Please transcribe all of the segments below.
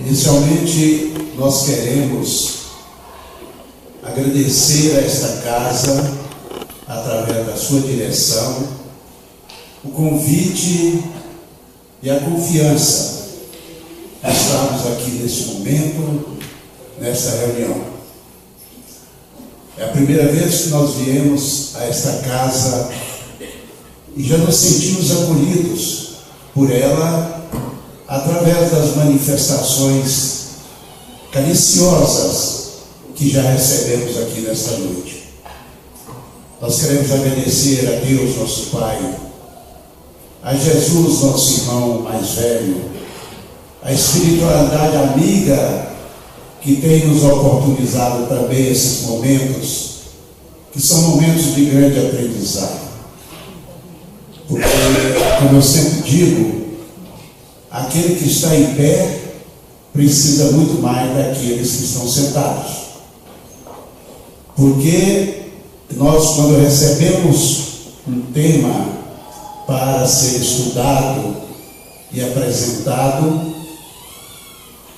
Inicialmente, nós queremos agradecer a esta casa, através da sua direção, o convite e a confiança de estarmos aqui neste momento, nesta reunião. É a primeira vez que nós viemos a esta casa e já nos sentimos acolhidos por ela, através das manifestações cariciosas que já recebemos aqui nesta noite. Nós queremos agradecer a Deus, nosso Pai, a Jesus, nosso irmão mais velho, a espiritualidade amiga que tem nos oportunizado também esses momentos, que são momentos de grande aprendizado. Porque, como eu sempre digo, aquele que está em pé precisa muito mais daqueles que estão sentados. Porque nós, quando recebemos um tema para ser estudado e apresentado,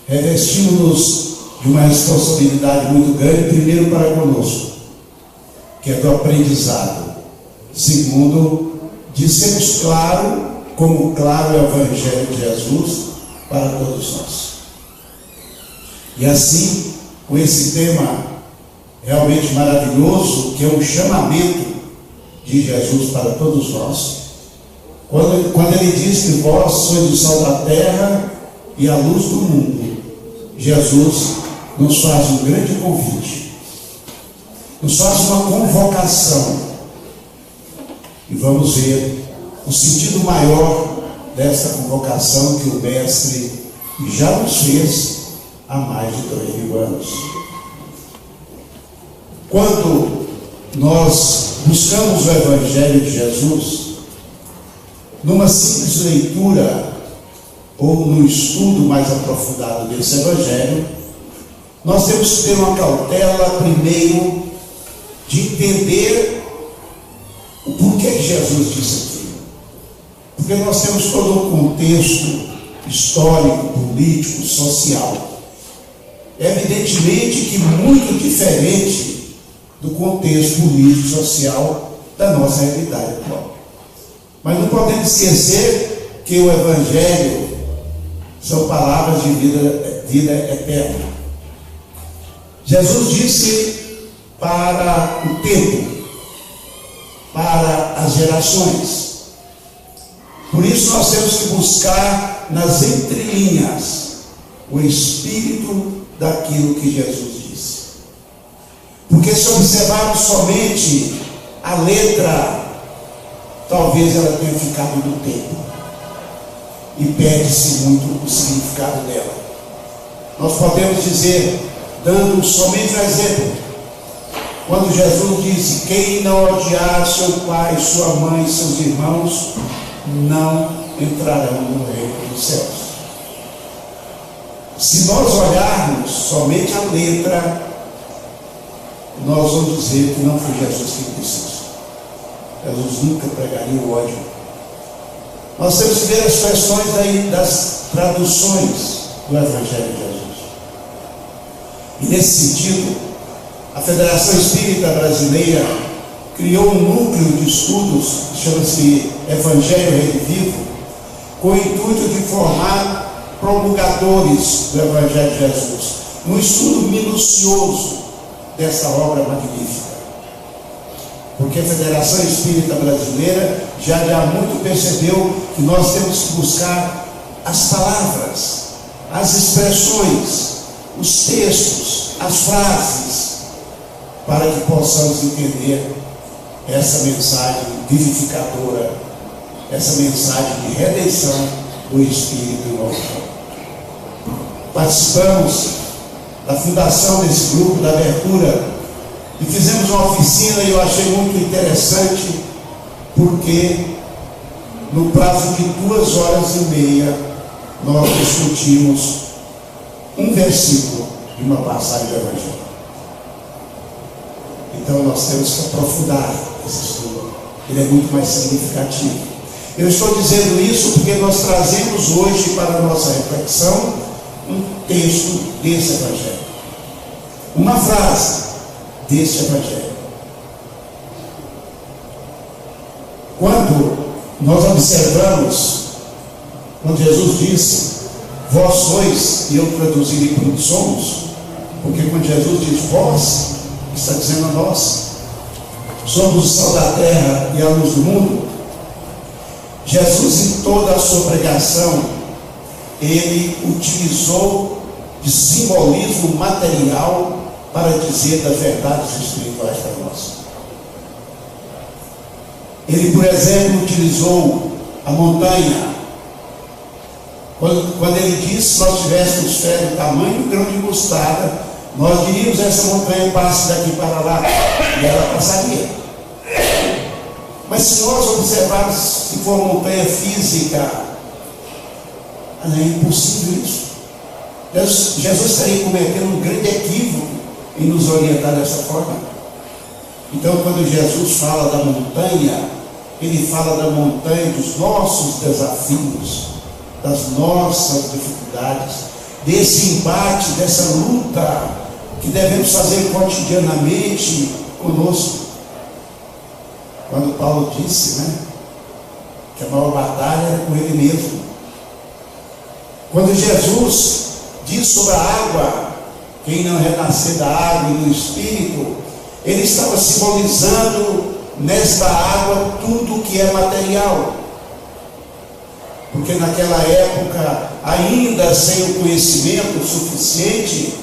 revestimos-nos de uma responsabilidade muito grande, primeiro para conosco, que é do aprendizado. Segundo, de sermos claros, como claro é o Evangelho de Jesus para todos nós. E assim, com esse tema realmente maravilhoso, que é um chamamento de Jesus para todos nós, quando ele diz que vós sois o sal da terra e a luz do mundo, Jesus nos faz um grande convite, nos faz uma convocação, e vamos ver o sentido maior dessa convocação que o Mestre já nos fez há mais de 3.000 anos. Quando nós buscamos o Evangelho de Jesus, numa simples leitura ou no estudo mais aprofundado desse Evangelho, nós temos que ter uma cautela, primeiro, de entender o porquê que Jesus disse aquilo. Porque nós temos todo um contexto histórico, político, social, evidentemente que muito diferente do contexto político e social da nossa realidade atual. Mas não podemos esquecer que o Evangelho são palavras de vida eterna. Jesus disse para o tempo, para as gerações. Por isso nós temos que buscar nas entrelinhas o espírito daquilo que Jesus disse. Porque se observarmos somente a letra, talvez ela tenha ficado no tempo e perde-se muito o significado dela. Nós podemos dizer, dando somente um exemplo, quando Jesus disse: quem não odiar seu pai, sua mãe, seus irmãos, não entrarão no reino dos céus. Se nós olharmos somente a letra, nós vamos dizer que não foi Jesus que disse isso. Jesus nunca pregaria o ódio. Nós temos que ver as questões aí das traduções do Evangelho de Jesus. E nesse sentido, a Federação Espírita Brasileira criou um núcleo de estudos, que chama-se Evangelho Redivivo, com o intuito de formar promulgadores do Evangelho de Jesus, um estudo minucioso dessa obra magnífica. Porque a Federação Espírita Brasileira já há muito percebeu que nós temos que buscar as palavras, as expressões, os textos, as frases, para que possamos entender essa mensagem vivificadora, essa mensagem de redenção do Espírito imortal. Participamos da fundação desse grupo, da abertura, e fizemos uma oficina, e eu achei muito interessante, porque no prazo de 2h30 nós discutimos um versículo de uma passagem do Evangelho. Então nós temos que aprofundar esse estudo, ele é muito mais significativo. Eu estou dizendo isso porque nós trazemos hoje para a nossa reflexão um texto desse Evangelho, uma frase desse Evangelho. Quando nós observamos, quando Jesus disse, vós sois, e eu traduzirei por somos, porque quando Jesus diz vós, está dizendo a nós, somos o sal da terra e a luz do mundo. Jesus, em toda a sua pregação, ele utilizou de simbolismo material para dizer das verdades espirituais para nós. Ele, por exemplo, utilizou a montanha. Quando ele disse, se nós tivéssemos fé do tamanho do grão de mostarda, nós diríamos, essa montanha passe daqui para lá, e ela passaria. Mas se nós observarmos, se for uma montanha física, é impossível isso. Jesus estaria cometendo um grande equívoco em nos orientar dessa forma. Então, quando Jesus fala da montanha, ele fala da montanha dos nossos desafios, das nossas dificuldades, desse embate, dessa luta que devemos fazer cotidianamente conosco. Quando Paulo disse, que a maior batalha era com ele mesmo. Quando Jesus diz sobre a água, quem não renascer da água e do Espírito, ele estava simbolizando nesta água tudo que é material. Porque naquela época, ainda sem o conhecimento suficiente,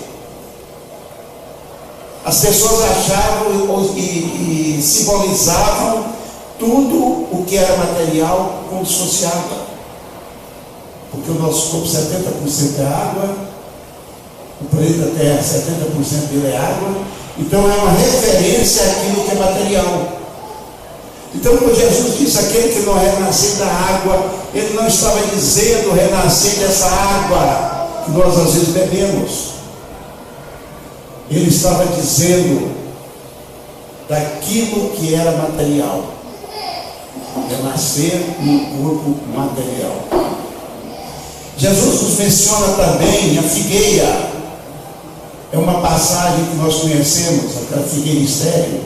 as pessoas achavam e simbolizavam tudo o que era material como se fosse água. Porque o nosso corpo, 70% é água, o planeta Terra, 70% dele é água, então é uma referência àquilo que é material. Então, quando Jesus disse aquele que não renascer da água, ele não estava dizendo renascer dessa água que nós às vezes bebemos. Ele estava dizendo daquilo que era material, renascer no corpo material. Jesus nos menciona também a figueira. É uma passagem que nós conhecemos, aquela figueira estéril.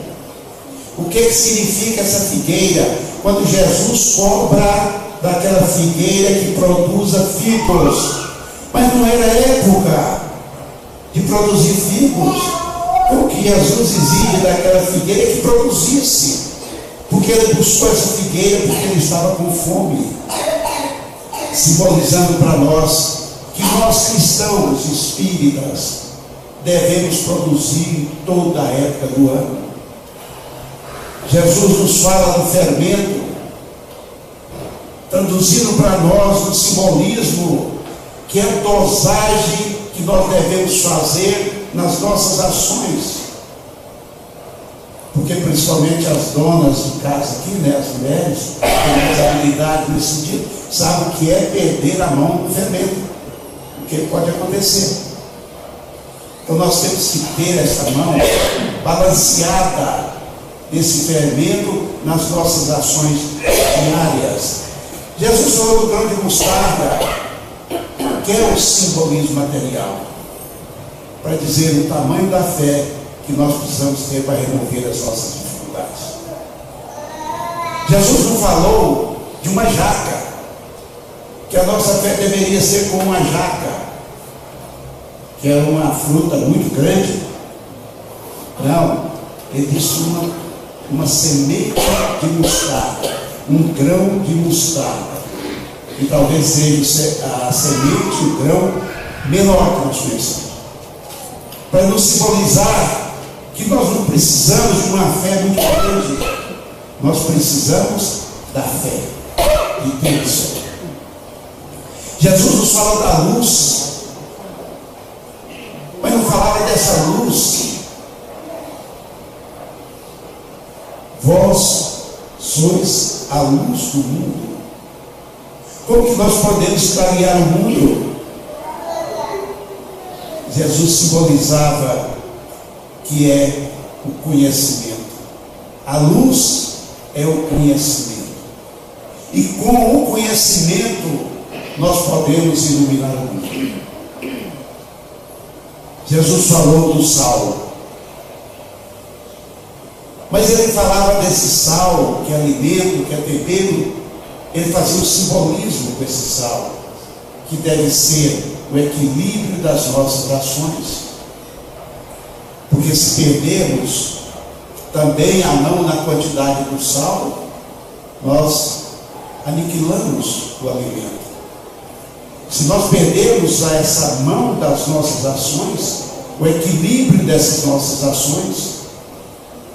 O que significa essa figueira? Quando Jesus cobra daquela figueira que produza figos. Mas não era época de produzir figos. O que Jesus exige daquela figueira que produzisse. Porque ele buscou essa figueira porque ele estava com fome. Simbolizando para nós que nós cristãos espíritas devemos produzir toda a época do ano. Jesus nos fala do fermento, traduzindo para nós o simbolismo que é a dosagem que nós devemos fazer nas nossas ações. Porque principalmente as donas de casa aqui, as mulheres, têm mais habilidade nesse sentido, sabem o que é perder a mão do fermento, o que pode acontecer. Então nós temos que ter essa mão balanceada desse fermento nas nossas ações diárias. Jesus falou do grão de mostarda, que é o simbolismo material, para dizer o tamanho da fé que nós precisamos ter para remover as nossas dificuldades. Jesus não falou de uma jaca, que a nossa fé deveria ser como uma jaca, que era uma fruta muito grande. Não, ele disse uma semente de mostarda, um grão de mostarda, que talvez seja a semente, o grão menor que nós conhecemos, para nos simbolizar que nós não precisamos de uma fé muito grande, nós precisamos da fé de Deus. Jesus nos fala da luz, mas não falava dessa luz. Vós sois a luz do mundo. Como que nós podemos clarear o mundo? Jesus simbolizava que é o conhecimento. A luz é o conhecimento. E com o conhecimento nós podemos iluminar o mundo. Jesus falou do sal. Mas ele falava desse sal, que é alimento, que é tempero. Ele fazia um simbolismo com esse sal, que deve ser o equilíbrio das nossas ações. Porque se perdermos também a mão na quantidade do sal, nós aniquilamos o alimento. Se nós perdermos essa mão das nossas ações, o equilíbrio dessas nossas ações,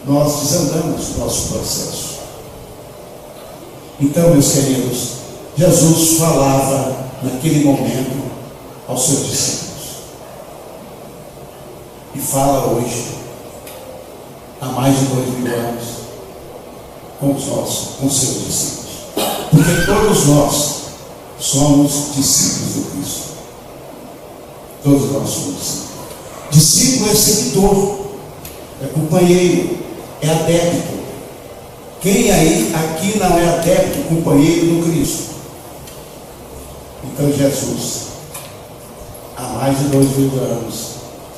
nós desandamos o nosso processo. Então, meus queridos, Jesus falava naquele momento aos seus discípulos. E fala hoje, há mais de 2000 anos, com os seus discípulos. Porque todos nós somos discípulos do Cristo. Todos nós somos discípulos. Discípulo é seguidor, é companheiro, é adepto. Quem aí, aqui não é adepto, companheiro do Cristo? Então Jesus, há mais de 2000 anos,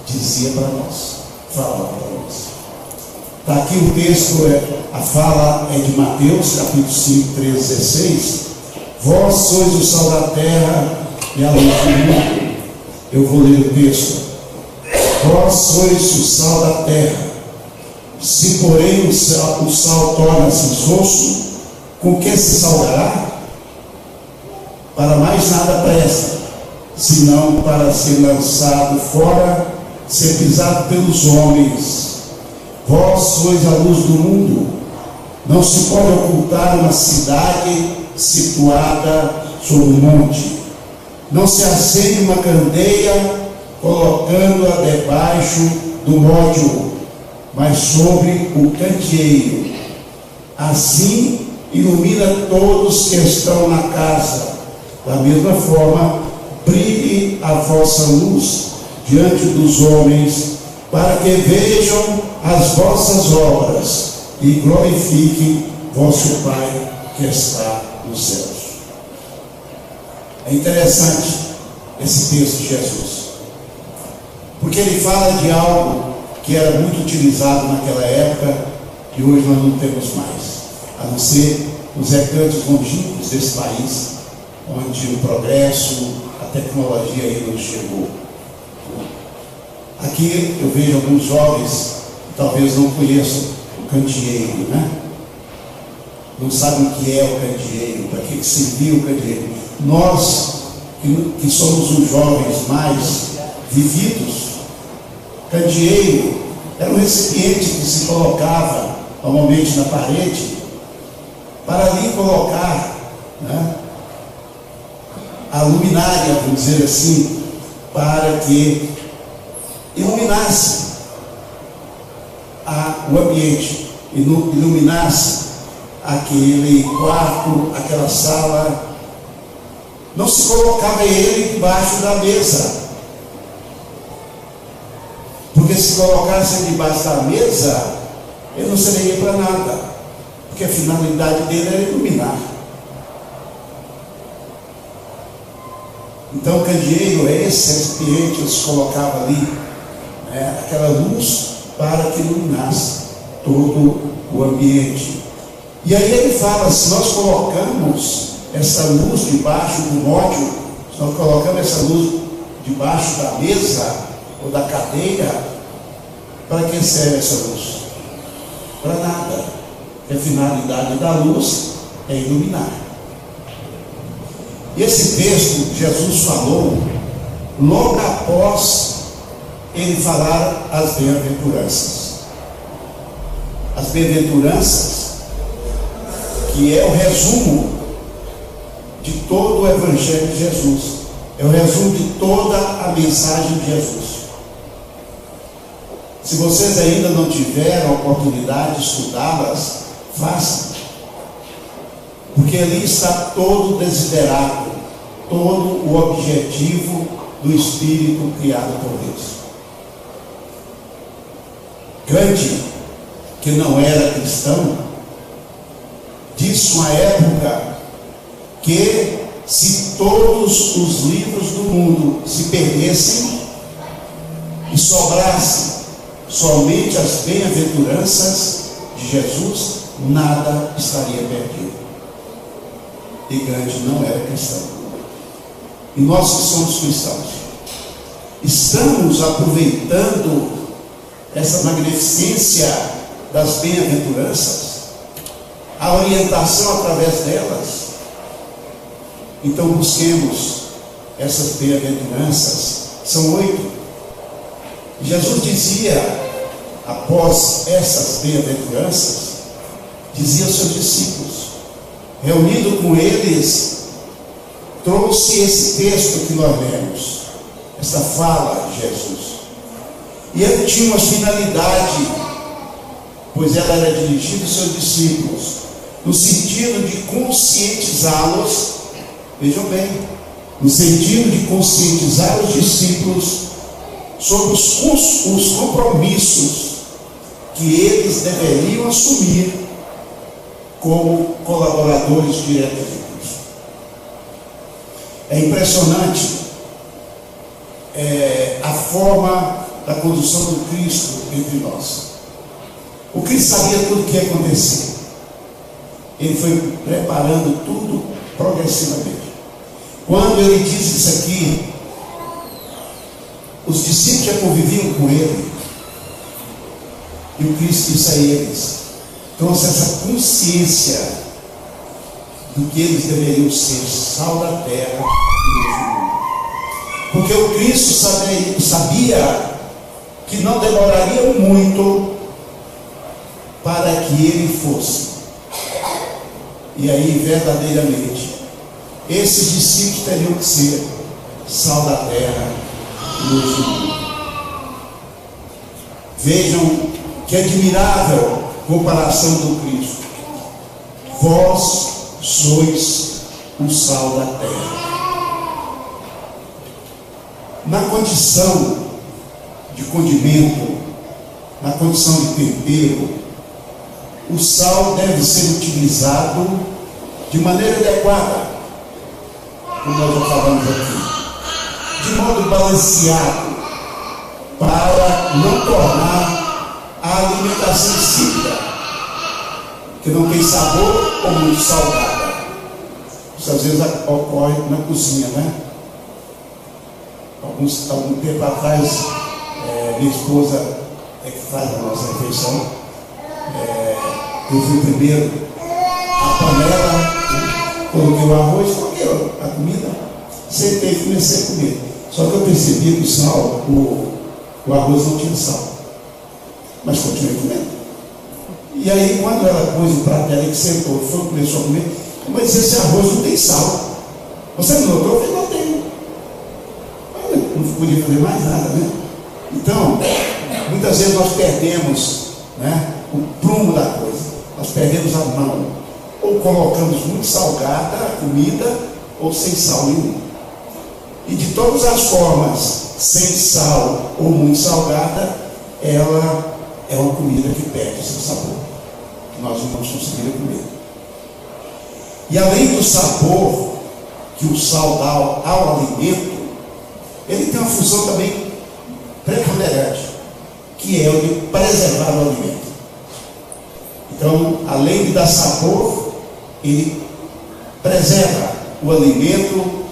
dizia para nós, falava para nós. Está aqui o texto, a fala é de Mateus, capítulo 5, 13, 16. Vós sois o sal da terra e a luz do mundo. Eu vou ler o texto. Vós sois o sal da terra. Se porém o sal torna-se insosso, com que se salgará? Para mais nada presta, senão para ser lançado fora, ser pisado pelos homens. Vós sois a luz do mundo. Não se pode ocultar uma cidade situada sobre um monte. Não se acende uma candeia colocando-a debaixo do módio, mas sobre o candeeiro. Assim ilumina todos que estão na casa. Da mesma forma, brilhe a vossa luz diante dos homens, para que vejam as vossas obras e glorifiquem vosso Pai que está nos céus. É interessante esse texto de Jesus, porque ele fala de algo que era muito utilizado naquela época e hoje nós não temos mais, a não ser os recantos longínquos desse país, onde o progresso, a tecnologia ainda nos chegou. Aqui eu vejo alguns jovens que talvez não conheçam o candeeiro, né? Não sabem o que é o candeeiro, para que serviu o candeeiro. Nós, que somos os jovens mais vividos, candeeiro era um recipiente que se colocava normalmente na parede, para ali colocar, né, a luminária, vamos dizer assim, para que iluminasse o ambiente, iluminasse aquele quarto, aquela sala. Não se colocava ele debaixo da mesa, porque se colocasse debaixo da mesa, ele não serviria para nada, porque a finalidade dele era iluminar. Então o candeeiro é esse recipiente que se colocava ali, né, aquela luz para que iluminasse todo o ambiente. E aí ele fala, se nós colocamos essa luz debaixo do módio, se nós colocamos essa luz debaixo da mesa ou da cadeira, para que serve essa luz? Para nada. A finalidade da luz é iluminar. E esse texto Jesus falou logo após ele falar as bem-aventuranças. As bem-aventuranças, que é o resumo de todo o Evangelho de Jesus, é o resumo de toda a mensagem de Jesus. Se vocês ainda não tiveram a oportunidade de estudá-las, façam, porque ali está todo o desiderado, todo o objetivo do Espírito criado por Deus. Kant, que não era cristão, disse uma época que se todos os livros do mundo se perdessem, e sobrasse somente as bem-aventuranças de Jesus, nada estaria perdido. E grande não era a questão. E nós que somos cristãos, estamos aproveitando essa magnificência das bem-aventuranças, a orientação através delas. Então busquemos essas bem-aventuranças. São 8. Jesus dizia, após essas bem-aventuranças, dizia aos seus discípulos, reunido com eles, trouxe esse texto que nós lemos, essa fala de Jesus. E ele tinha uma finalidade, pois ela era dirigida aos seus discípulos, no sentido de conscientizá-los, vejam bem, no sentido de conscientizar os discípulos sobre os compromissos que eles deveriam assumir como colaboradores diretos de Cristo. É impressionante a forma da condução do Cristo entre nós. O Cristo sabia tudo o que ia acontecer. Ele foi preparando tudo progressivamente. Quando ele disse isso aqui, os discípulos já conviviam com ele, e o Cristo disse a eles, trouxe essa consciência do que eles deveriam ser, sal da terra e luz do mundo. Porque o Cristo sabia que não demoraria muito para que ele fosse. E aí, verdadeiramente, esses discípulos teriam que ser sal da terra e luz do mundo. Vejam que admirável comparação do Cristo. Vós sois o sal da terra. Na condição de condimento, na condição de tempero, o sal deve ser utilizado de maneira adequada, como nós já falamos aqui, de modo balanceado, para não tornar a alimentação insípida, que não tem sabor ou muito salgada. Isso às vezes ocorre na cozinha, né? Algum tempo atrás, minha esposa é que faz a nossa refeição. Eu fui primeiro a panela, coloquei o arroz, coloquei a comida, sentei e comecei a comer. Só que eu percebi que o sal, o arroz não tinha sal, mas continuei comendo. E aí, quando ela pôs o prato dela, que sentou, começou a comer, mas esse arroz não tem sal. Você não notou? Eu falei, não tem. Não podia fazer mais nada, né? Então, muitas vezes nós perdemos, né, o prumo da coisa, nós perdemos a mão, ou colocamos muito salgada a comida, ou sem sal nenhum. E de todas as formas, sem sal ou muito salgada, ela é uma comida que perde seu sabor, que nós não vamos conseguir comer. E além do sabor que o sal dá ao alimento, ele tem uma função também preponderante, que é o de preservar o alimento. Então, além de dar sabor, ele preserva o alimento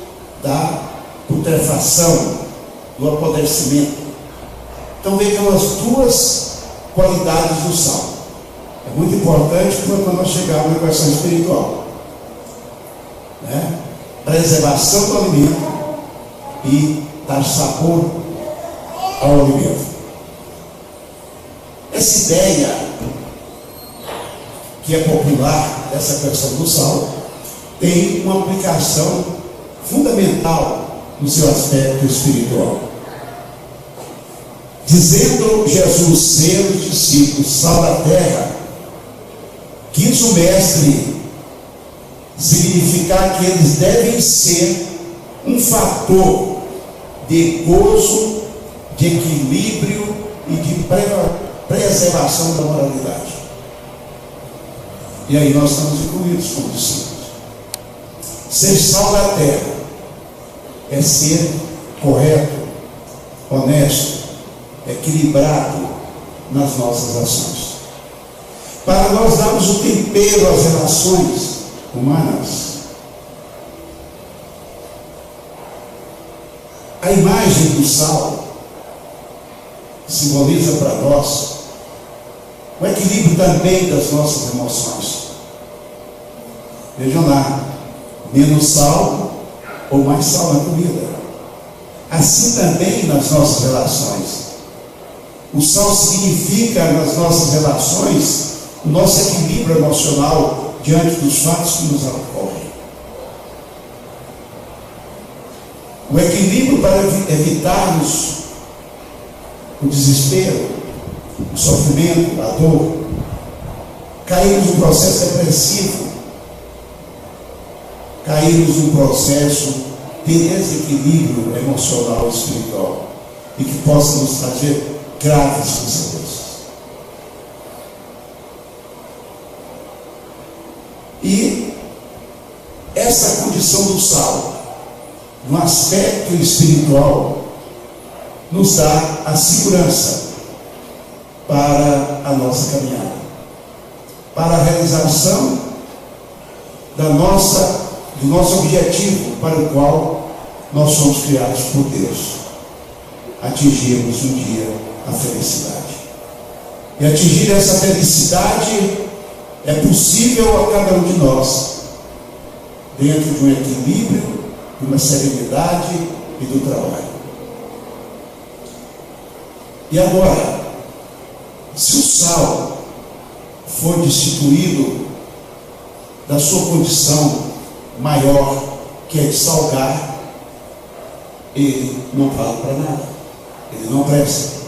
da putrefação, do apodrecimento. Então, vejam as duas qualidades do sal. É muito importante quando nós chegarmos na questão espiritual, né? Preservação do alimento e dar sabor ao alimento. Essa ideia que é popular, essa questão do sal, tem uma aplicação fundamental no seu aspecto espiritual. Dizendo Jesus ser os discípulos sal da terra, quis o mestre significar que eles devem ser um fator de gozo, de equilíbrio e de preservação da moralidade. E aí nós estamos incluídos como discípulos. Ser sal da terra é ser correto, honesto, equilibrado nas nossas ações. Para nós darmos o tempero às relações humanas, a imagem do sal simboliza para nós o equilíbrio também das nossas emoções. Vejam lá, menos sal ou mais sal na comida. Assim também nas nossas relações. O sal significa nas nossas relações o nosso equilíbrio emocional diante dos fatos que nos ocorrem. O equilíbrio para evitarmos o desespero, o sofrimento, a dor, cairmos num processo depressivo, cairmos num processo de desequilíbrio emocional e espiritual e que possa nos trazer graves consequências. E essa condição do sal, no aspecto espiritual, nos dá a segurança para a nossa caminhada, para a realização do nosso objetivo para o qual nós somos criados por Deus, atingirmos um dia a felicidade. E atingir essa felicidade é possível a cada um de nós, dentro de um equilíbrio, de uma serenidade e do trabalho. E agora, se o sal for destituído da sua condição maior, que é de salgar, ele não vale para nada, ele não presta.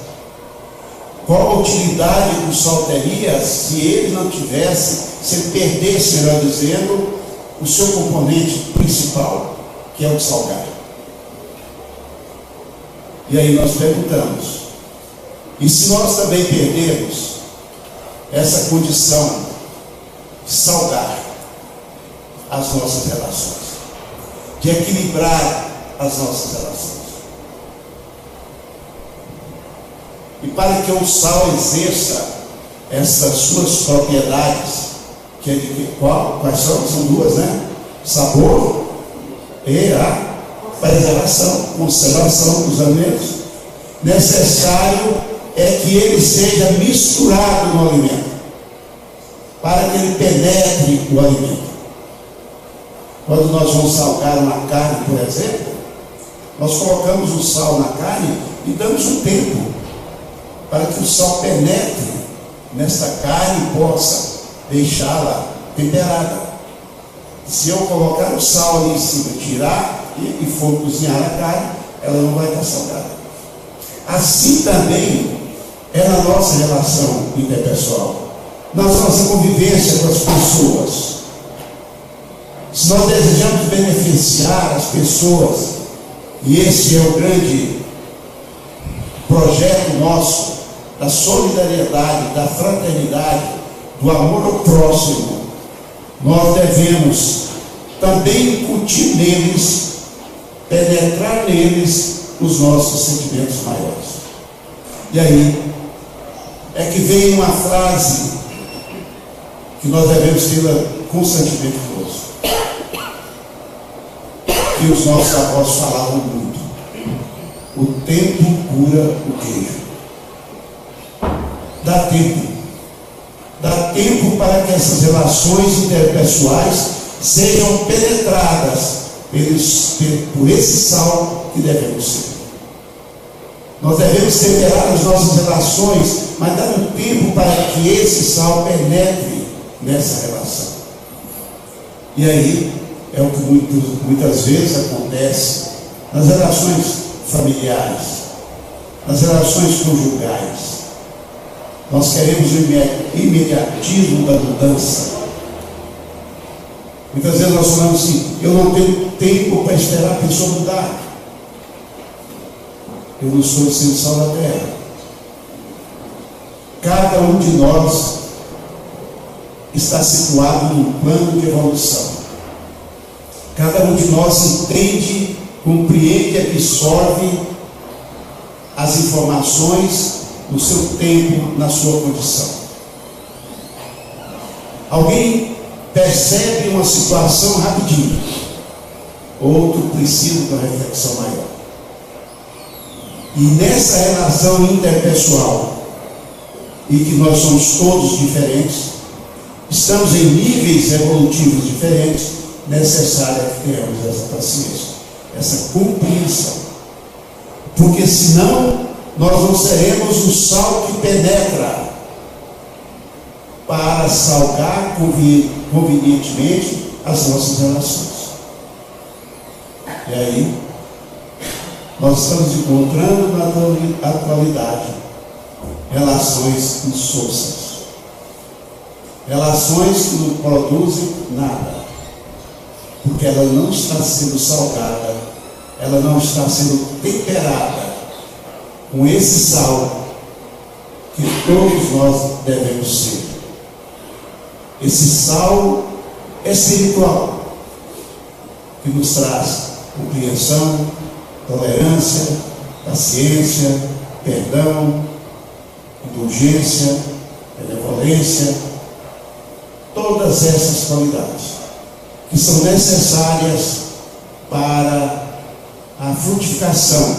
Qual a utilidade que o sal teria se ele não tivesse, se ele perdesse, melhor dizendo, o seu componente principal, que é o salgar? E aí nós perguntamos, e se nós também perdermos essa condição de salgar as nossas relações, de equilibrar as nossas relações? E para que o sal exerça essas suas propriedades, que é de quais são? São duas, né? Sabor e a preservação, conservação dos alimentos. Necessário é que ele seja misturado no alimento, para que ele penetre o alimento. Quando nós vamos salgar uma carne, por exemplo, nós colocamos o sal na carne e damos um tempo para que o sal penetre nesta carne e possa deixá-la temperada. Se eu colocar o sal ali em cima, tirar e for cozinhar a carne, ela não vai estar salgada. Assim também é na nossa relação interpessoal, na nossa convivência com as pessoas. Se nós desejamos beneficiar as pessoas, e esse é o grande projeto nosso, da solidariedade, da fraternidade, do amor ao próximo, nós devemos também incutir neles, penetrar neles os nossos sentimentos maiores. E aí é que vem uma frase que nós devemos tê-la constantemente conosco, que os nossos avós falavam muito: o tempo cura o queijo. Dá tempo para que essas relações interpessoais sejam penetradas por esse sal que devemos ser. Nós devemos temperar as nossas relações, mas dar um tempo para que esse sal penetre nessa relação. E aí é o que muitas vezes acontece nas relações familiares, nas relações conjugais. Nós queremos o imediatismo da mudança. Muitas vezes nós falamos assim: eu não tenho tempo para esperar a pessoa mudar. Eu não estou sendo sal da terra. Cada um de nós está situado num plano de evolução. Cada um de nós entende, compreende, absorve as informações no seu tempo, na sua condição. Alguém percebe uma situação rapidinho, outro precisa de uma reflexão maior. E nessa relação interpessoal, e que nós somos todos diferentes, estamos em níveis evolutivos diferentes, necessário que tenhamos essa paciência, essa compreensão. Porque senão nós não seremos o sal que penetra para salgar convenientemente as nossas relações. E aí, nós estamos encontrando na atualidade relações insossas, relações que não produzem nada, porque ela não está sendo salgada, ela não está sendo temperada com esse sal que todos nós devemos ser. Esse sal espiritual que nos traz compreensão, tolerância, paciência, perdão, indulgência, benevolência, todas essas qualidades que são necessárias para a frutificação,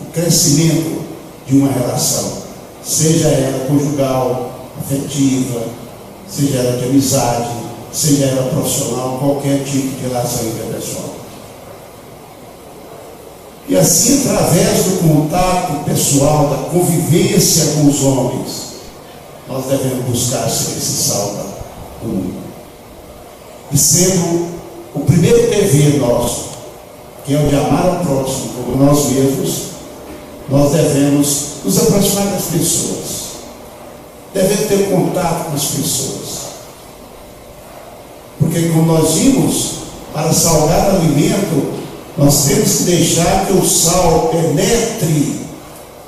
o crescimento de uma relação, seja ela conjugal, afetiva, seja ela de amizade, seja ela profissional, qualquer tipo de relação interpessoal. E assim, através do contato pessoal, da convivência com os homens, nós devemos buscar ser esse sal do mundo. E sendo o primeiro dever nosso, que é o de amar ao próximo como nós mesmos, nós devemos nos aproximar das pessoas, devemos ter contato com as pessoas. Porque quando nós vimos para salgar o alimento, nós temos que deixar que o sal penetre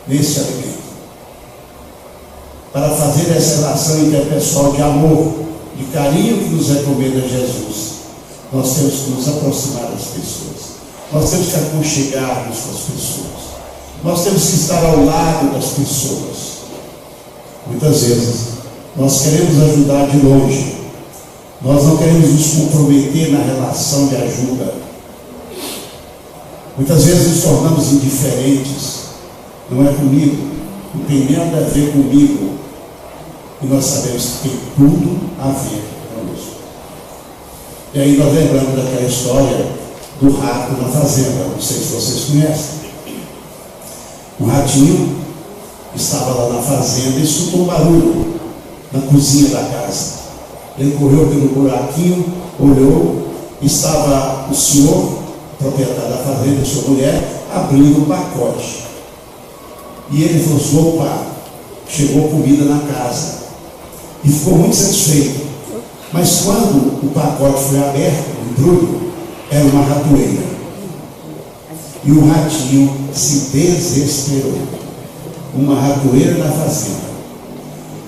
nesse alimento, para fazer essa relação interpessoal de amor, de carinho que nos recomenda Jesus. Nós temos que nos aproximar das pessoas, nós temos que aconchegar-nos com as pessoas, nós temos que estar ao lado das pessoas. Muitas vezes nós queremos ajudar de longe, nós não queremos nos comprometer na relação de ajuda. Muitas vezes nos tornamos indiferentes. Não é comigo, não tem nada a ver comigo. E nós sabemos que tem tudo a ver conosco. E aí nós lembramos daquela história do rato na fazenda. Não sei se vocês conhecem. Um ratinho estava lá na fazenda e escutou um barulho na cozinha da casa. Ele correu pelo buraquinho, olhou, estava o senhor, proprietário da fazenda, sua mulher, abrindo um pacote. E ele falou assim: opa, chegou comida na casa. E ficou muito satisfeito. Mas quando o pacote foi aberto, o embrulho, era uma ratoeira. E o ratinho se desesperou. Uma ratoeira na fazenda.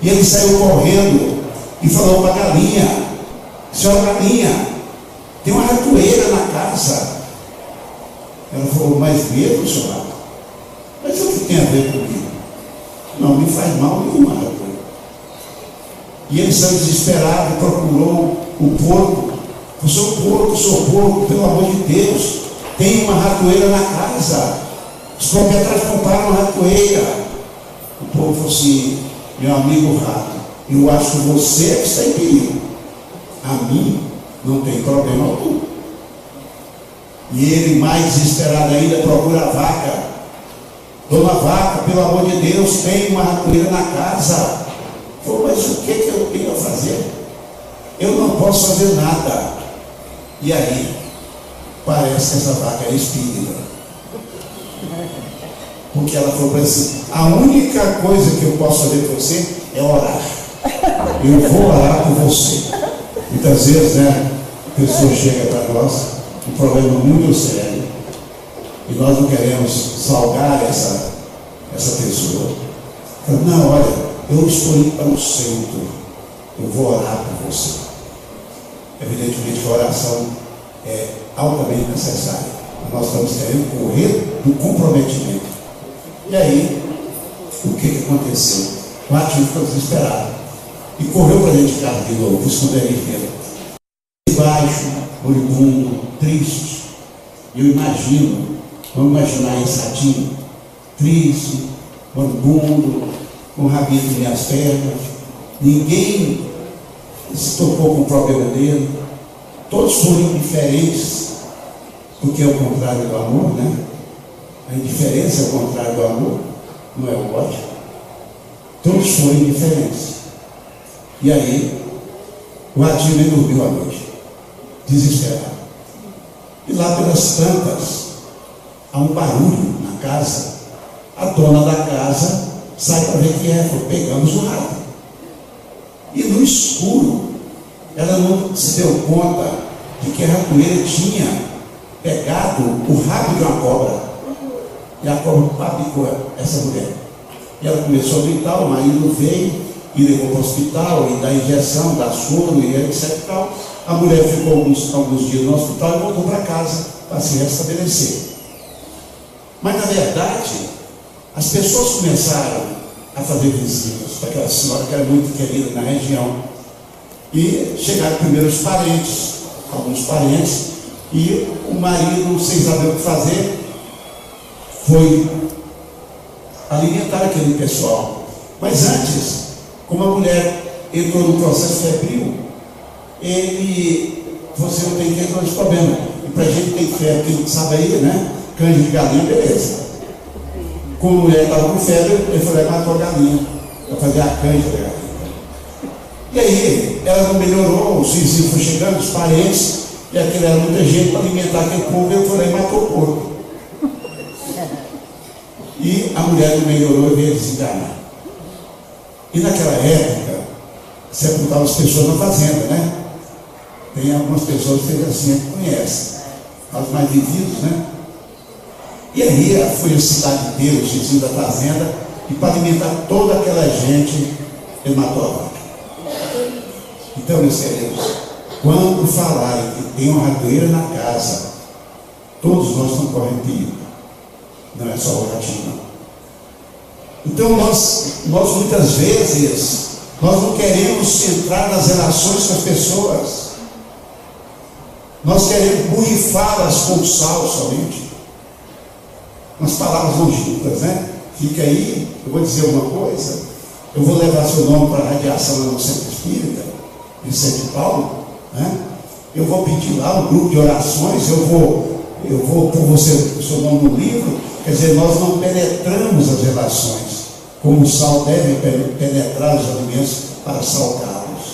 E ele saiu correndo e falou para a galinha: senhora galinha, tem uma ratoeira na casa. Ela falou: mas mesmo, senhor rato? Mas o que tem a ver comigo? Não me faz mal nenhuma ratoeira. E ele saiu desesperado, procurou o porco. Sou porco, pelo amor de Deus, tem uma ratoeira na casa. Os proprietários compraram uma ratoeira. O povo falou assim: meu amigo rato, eu acho que você é que está em perigo. A mim não tem problema algum. E ele, mais desesperado ainda, procura a vaca. Dona Vaca, pelo amor de Deus, tem uma ratoeira na casa. Falou: mas o que eu tenho a fazer? Eu não posso fazer nada. E aí, parece que essa vaca é espírita. Porque ela falou para ele assim: a única coisa que eu posso fazer por você é orar. Eu vou orar por você. Muitas vezes, né, a pessoa chega para nós, um problema muito sério, e nós não queremos salgar essa pessoa. Fala: não, olha, eu estou indo para o centro, eu vou orar por você. Evidentemente que a oração é altamente necessária. Nós estamos querendo correr do comprometimento. E aí, o que aconteceu. O Ratinho ficou desesperado e correu para dentro de casa de novo, escondeu a inteira. Baixo, moribundo, triste. Eu imagino, vamos imaginar esse ratinho, triste, moribundo, com o rabinho de minhas pernas. Ninguém se tocou com o problema dele. Todos foram indiferentes, porque é o contrário do amor, né? A indiferença é o contrário do amor, não é o ódio. Todos foram indiferentes. E aí, o ratinho nem dormiu à noite, desesperado. E lá pelas tantas, há um barulho na casa. A dona da casa sai para ver o que é. Falou, pegamos o rato. E no escuro, ela não se deu conta de que a ratoeira tinha pegado o rabo de uma cobra. E a cobra picou essa mulher. E ela começou a gritar, o marido veio e levou para o hospital, e dá injeção, dá soro, e etc. E tal. A mulher ficou alguns dias no hospital e voltou para casa para se restabelecer. Mas, na verdade, as pessoas começaram a fazer visitas para aquela senhora que era muito querida na região. E chegaram primeiro os parentes, alguns parentes, e o marido, sem saber o que fazer, foi alimentar aquele pessoal. Mas antes, como a mulher entrou no processo febril, você não tem que entrar nesse problema. E para a gente tem febre, quem sabe aí, né? Cândido de galinha, beleza. Como a mulher estava com febre, ele foi lá e matou a galinha, para fazer a cândida da galinha. E aí, ela não melhorou, os vizinhos foram chegando, os parentes, e aquele era muita gente para alimentar aquele povo, ele foi lá e matou o porco. E a mulher não melhorou e veio desencarnar. E naquela época, sepultavam as pessoas na fazenda, né? Tem algumas pessoas que assim conhecem, os mais vividos, né? E aí foi a cidade inteira, o vizinho da fazenda, e para alimentar toda aquela gente, ele matou a vaca. Então, meus queridos, quando falarem que tem uma ratoeira na casa, todos nós não correm perigo. Não é só o ratinho, não. Então, nós muitas vezes, nós não queremos entrar nas relações com as pessoas. Nós queremos borrifá-las com sal somente. Umas palavras longínquas, né? Fica aí, eu vou dizer uma coisa, eu vou levar seu nome para a radiação lá no Centro Espírita, Vicente Paulo, né? Eu vou pedir lá um grupo de orações, eu vou pôr o seu nome no livro. Quer dizer, nós não penetramos as relações, como o sal deve penetrar os alimentos para salgá-los.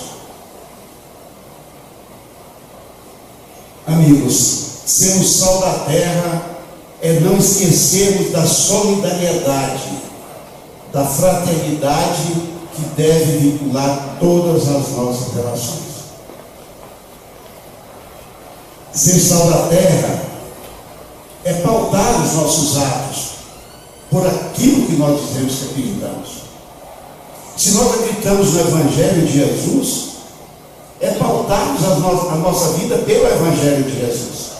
Amigos, ser o sal da terra é não esquecermos da solidariedade, da fraternidade que deve vincular todas as nossas relações. Ser sal da terra é pautar os nossos atos por aquilo que nós dizemos que acreditamos. Se nós acreditamos no Evangelho de Jesus, é pautarmos a nossa vida pelo Evangelho de Jesus.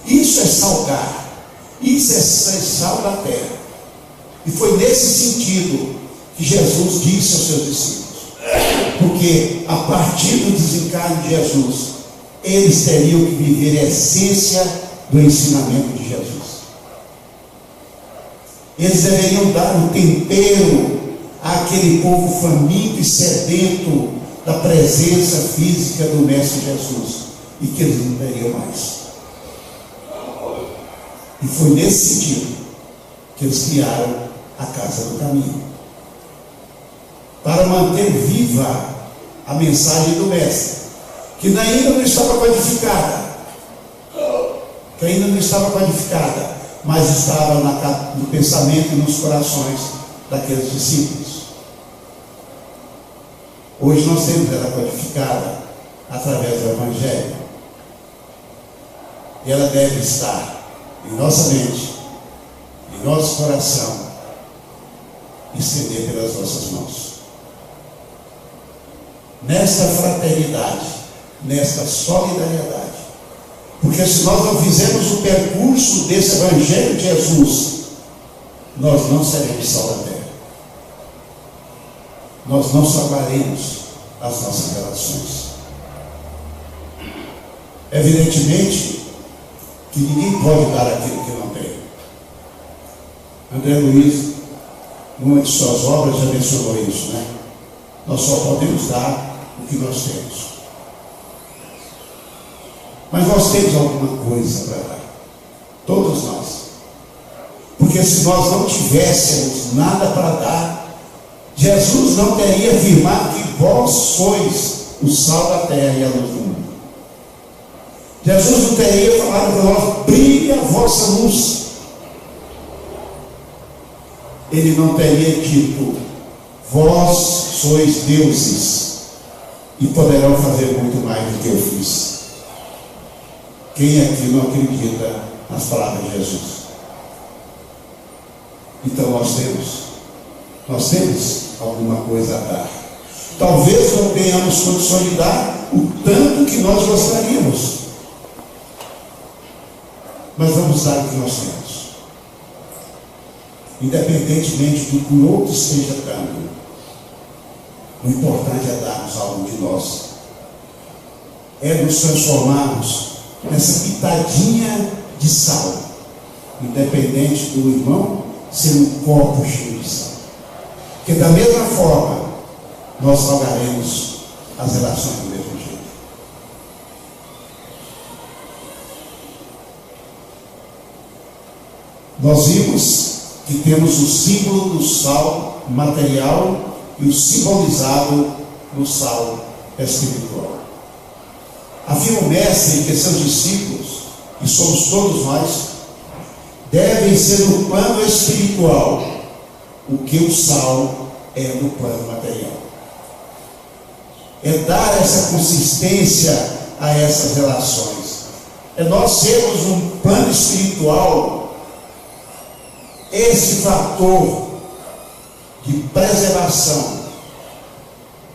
Isso é salgar, isso é ser sal da terra. E foi nesse sentido que Jesus disse aos seus discípulos, porque a partir do desencarne de Jesus, eles teriam que viver a essência do ensinamento de Jesus. Eles deveriam dar o tempero àquele povo faminto e sedento da presença física do Mestre Jesus, e que eles não teriam mais. E foi nesse sentido que eles criaram a Casa do Caminho, para manter viva a mensagem do Mestre, que ainda não estava codificada, mas estava no pensamento e nos corações daqueles discípulos. Hoje nós temos ela codificada através do Evangelho, e ela deve estar em nossa mente, em nosso coração, e estender pelas nossas mãos. Nesta fraternidade, nesta solidariedade. Porque se nós não fizermos o percurso desse Evangelho de Jesus, nós não seremos sal da terra. Nós não salvaremos as nossas relações. Evidentemente que ninguém pode dar aquilo que não tem. André Luiz, numa de suas obras, já mencionou isso, né? Nós só podemos dar o que nós temos. Mas nós temos alguma coisa para dar. Todos nós. Porque se nós não tivéssemos nada para dar, Jesus não teria afirmado que vós sois o sal da terra e a luz do mundo. Jesus não teria falado para nós: brilhe a vossa luz. Ele não teria dito: vós sois deuses e poderão fazer muito mais do que eu fiz. Quem aqui não acredita nas palavras de Jesus? Então nós temos alguma coisa a dar. Talvez não tenhamos condições de dar o tanto que nós gostaríamos, mas vamos dar o que nós temos, independentemente do que o outro esteja dando. O importante é darmos algo de nós, é nos transformarmos nessa pitadinha de sal, independente do irmão ser um copo cheio de sal. Porque da mesma forma nós salgaremos as relações do mesmo jeito. Nós vimos que temos o símbolo do sal material e o simbolizado no sal espiritual. Afirma o mestre que seus discípulos, e somos todos nós, devem ser no plano espiritual o que o sal é no plano material. É dar essa consistência a essas relações. É nós sermos um plano espiritual esse fator de preservação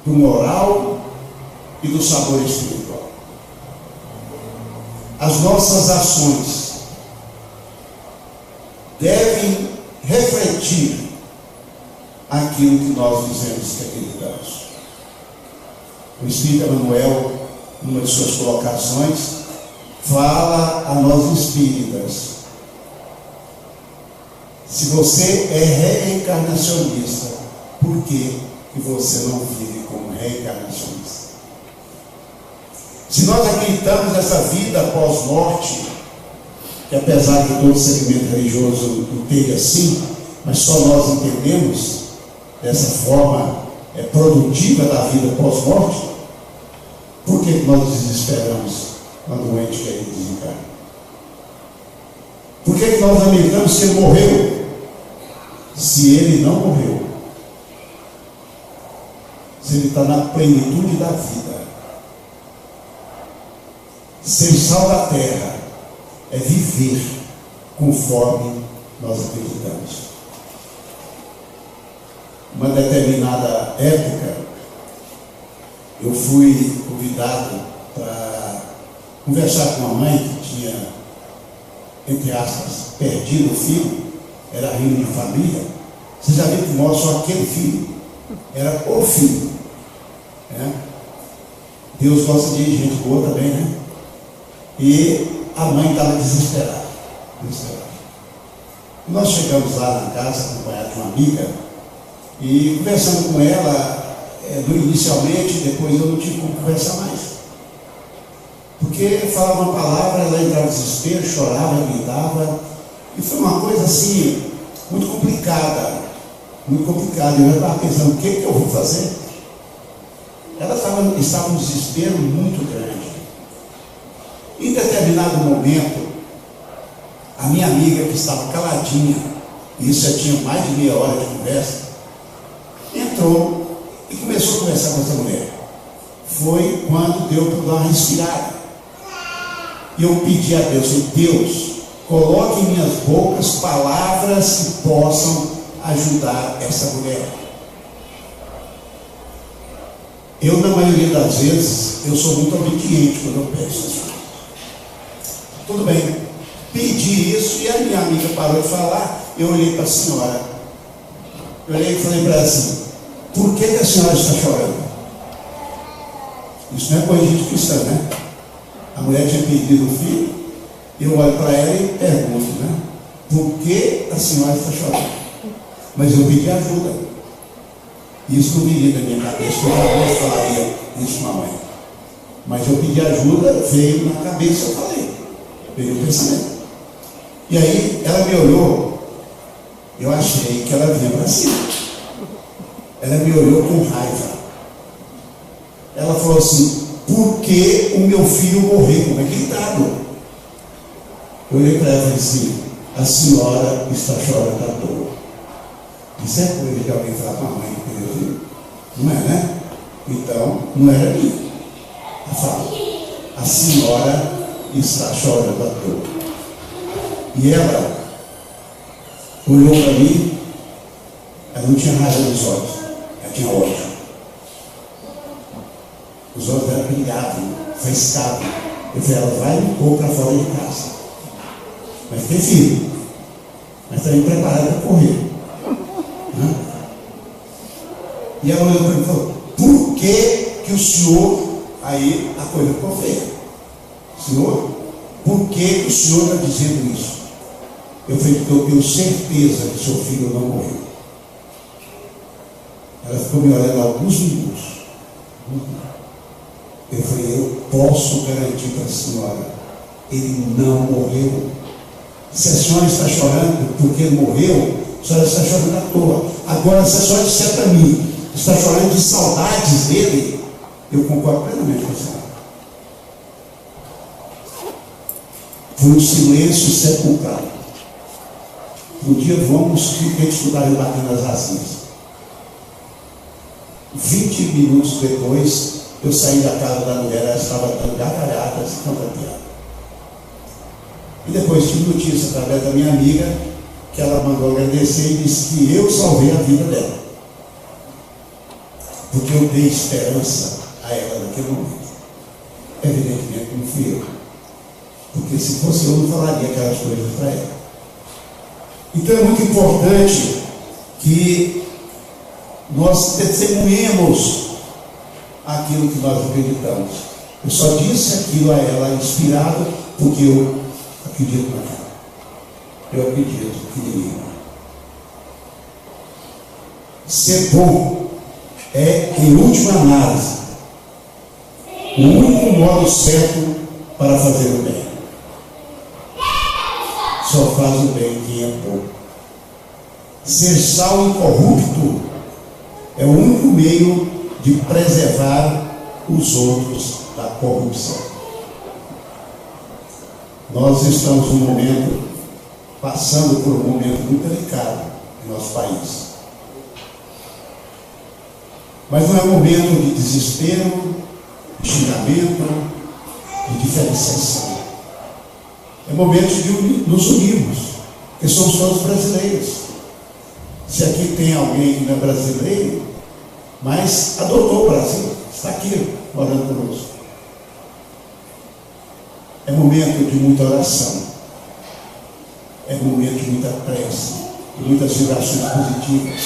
do moral e do sabor espiritual. As nossas ações devem refletir aquilo que nós dizemos que acreditamos. O Espírito Emmanuel, numa de suas colocações, fala a nós espíritas: se você é reencarnacionista, por que você não vive como reencarnacionista? Se nós acreditamos nessa vida pós-morte, que apesar de todo segmento religioso entende assim, mas só nós entendemos dessa forma produtiva da vida pós-morte, por que nós desesperamos quando o doente quer desencarnar? Por que nós lamentamos que ele morreu, se ele não morreu? Se ele está na plenitude da vida. Ser sal da terra é viver conforme nós acreditamos. Uma determinada época, eu fui convidado para conversar com uma mãe que tinha, entre aspas, perdido o filho. Era reino de família. Você já viu que mora só aquele filho? Era o filho, né? Deus gosta de gente boa também, né? E a mãe estava desesperada. Nós chegamos lá na casa, acompanhados de uma amiga, e conversando com ela, inicialmente, depois eu não tive como conversar mais. Porque falava uma palavra, ela entrava em desespero, chorava, gritava, e foi uma coisa assim, muito complicada. Muito complicada. Eu já estava pensando: o que eu vou fazer? Ela estava num desespero muito grande. Em determinado momento, a minha amiga, que estava caladinha, e isso já tinha mais de meia hora de conversa, entrou e começou a conversar com essa mulher. Foi quando deu para dar uma respirada. E eu pedi a Deus: Deus, coloque em minhas bocas palavras que possam ajudar essa mulher. Eu, na maioria das vezes, eu sou muito obediente quando eu peço essas coisas. Tudo bem, pedi isso e a minha amiga parou de falar Eu olhei para a senhora, eu olhei e falei para ela assim: por que a senhora está chorando? Isso não é coisa de cristã, né? A mulher tinha perdido o filho, eu olho para ela e pergunto, né? Por que a senhora está chorando? Mas eu pedi ajuda. Isso não viria da minha cabeça, eu jamais falaria isso, mamãe. Mas eu pedi ajuda, veio na cabeça, eu falei. Veio o pensamento. E aí ela me olhou, eu achei que ela vinha para cima. Ela me olhou com raiva. Ela falou assim: por que o meu filho morreu? Como é que ele está? Eu olhei para ela e falei assim: a senhora está chorando à toa. Isso é coisa de alguém falar para a mãe, entendeu? Não é, né? Então, não era minha. Ela fala: a senhora está chorando à toa. E ela olhou para mim, ela não tinha raiva nos olhos, ela tinha ódio. Os olhos dela brilhavam, faiscavam. Eu falei: ela vai me pôr para fora de casa. Mas tem filho, mas está preparada para correr. Né? E ela olhou para mim e falou: por que o senhor, aí a coisa ficou feia. Senhor, por que o senhor está dizendo isso? Eu falei: porque eu tenho certeza que seu filho não morreu. Ela ficou me olhando alguns minutos. Eu falei: eu posso garantir para a senhora, ele não morreu. Se a senhora está chorando porque ele morreu, a senhora está chorando à toa. Agora, se a senhora disser para mim, está chorando de saudades dele, eu concordo plenamente com a senhora. Foi um silêncio sepulcral. Um dia vamos estudar e bater nas racinhas. 20 minutos depois, eu saí da casa da mulher, ela estava dando gargalhadas e tanta piada. E depois tive notícia através da minha amiga, que ela mandou agradecer e disse que eu salvei a vida dela. Porque eu dei esperança a ela naquele momento. Evidentemente não fui eu. Porque se fosse eu, não falaria aquelas coisas para ela. Então é muito importante que nós testemunhemos aquilo que nós acreditamos. Eu só disse aquilo a ela inspirado porque eu acredito naquilo. Eu acredito que ele ser bom é, em última análise, o único modo certo para fazer o bem. Só faz o bem quem é bom. Ser sal incorrupto é o único meio de preservar os outros da corrupção. Nós estamos num momento, passando por um momento muito delicado em nosso país. Mas não é momento de desespero, de xingamento, de diferenciação. É momento de nos unirmos, porque somos todos brasileiros. Se aqui tem alguém que não é brasileiro, mas adotou o Brasil, está aqui morando conosco. É momento de muita oração, é momento de muita prece, de muitas vibrações positivas.